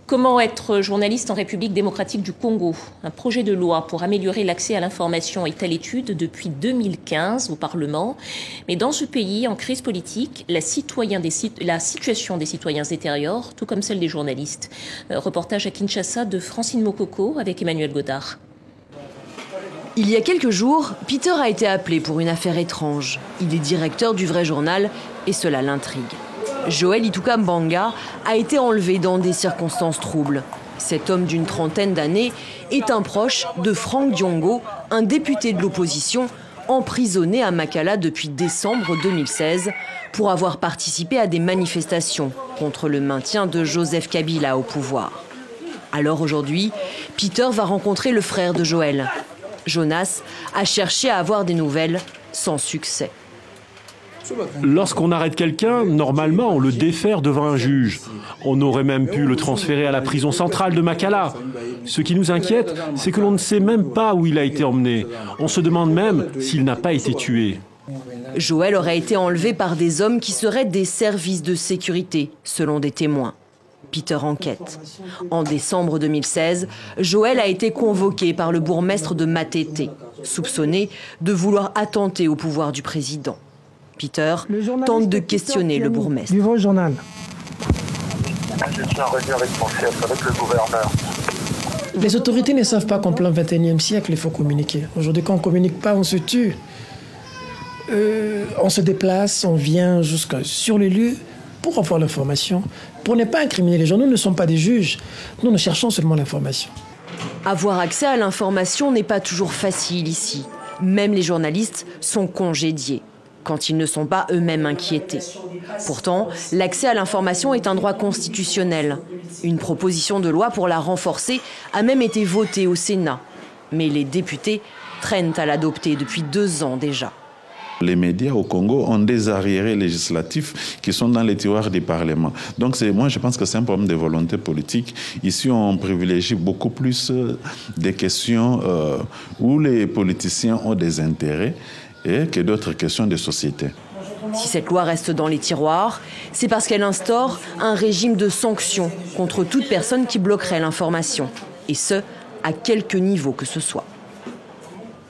Comment être journaliste en République démocratique du Congo? Un projet de loi pour améliorer l'accès à l'information est à l'étude depuis 2015 au Parlement. Mais dans ce pays, en crise politique, la situation des citoyens se détériore, tout comme celle des journalistes. Reportage à Kinshasa de Francine Mokoko avec Emmanuel Godard. Il y a quelques jours, Peter a été appelé pour une affaire étrange. Il est directeur du Vrai Journal et cela l'intrigue. Joël Ituka Mbanga a été enlevé dans des circonstances troubles. Cet homme d'une trentaine d'années est un proche de Franck Diongo, un député de l'opposition emprisonné à Makala depuis décembre 2016 pour avoir participé à des manifestations contre le maintien de Joseph Kabila au pouvoir. Alors aujourd'hui, Peter va rencontrer le frère de Joël. Jonas a cherché à avoir des nouvelles sans succès. Lorsqu'on arrête quelqu'un, normalement, on le défère devant un juge. On aurait même pu le transférer à la prison centrale de Makala. Ce qui nous inquiète, c'est que l'on ne sait même pas où il a été emmené. On se demande même s'il n'a pas été tué. Joël aurait été enlevé par des hommes qui seraient des services de sécurité, selon des témoins. Peter enquête. En décembre 2016, Joël a été convoqué par le bourgmestre de Matete, soupçonné de vouloir attenter au pouvoir du président. Peter tente de questionner le bourgmestre. Du Vrai Journal. Je suis en réunion avec mon chef, avec le gouverneur. Les autorités ne savent pas qu'en plein 21e siècle, il faut communiquer. Aujourd'hui, quand on ne communique pas, on se tue. On se déplace, on vient jusqu'à sur les lieux pour avoir l'information, pour ne pas incriminer les gens. Nous ne sommes pas des juges, nous cherchons seulement l'information. Avoir accès à l'information n'est pas toujours facile ici. Même les journalistes sont congédiés quand ils ne sont pas eux-mêmes inquiétés. Pourtant, l'accès à l'information est un droit constitutionnel. Une proposition de loi pour la renforcer a même été votée au Sénat. Mais les députés traînent à l'adopter depuis 2 ans déjà. Les médias au Congo ont des arriérés législatifs qui sont dans les tiroirs du Parlement. Donc moi je pense que c'est un problème de volonté politique. Ici on privilégie beaucoup plus des questions où les politiciens ont des intérêts et que d'autres questions de société. Si cette loi reste dans les tiroirs, c'est parce qu'elle instaure un régime de sanctions contre toute personne qui bloquerait l'information. Et ce, à quelque niveau que ce soit.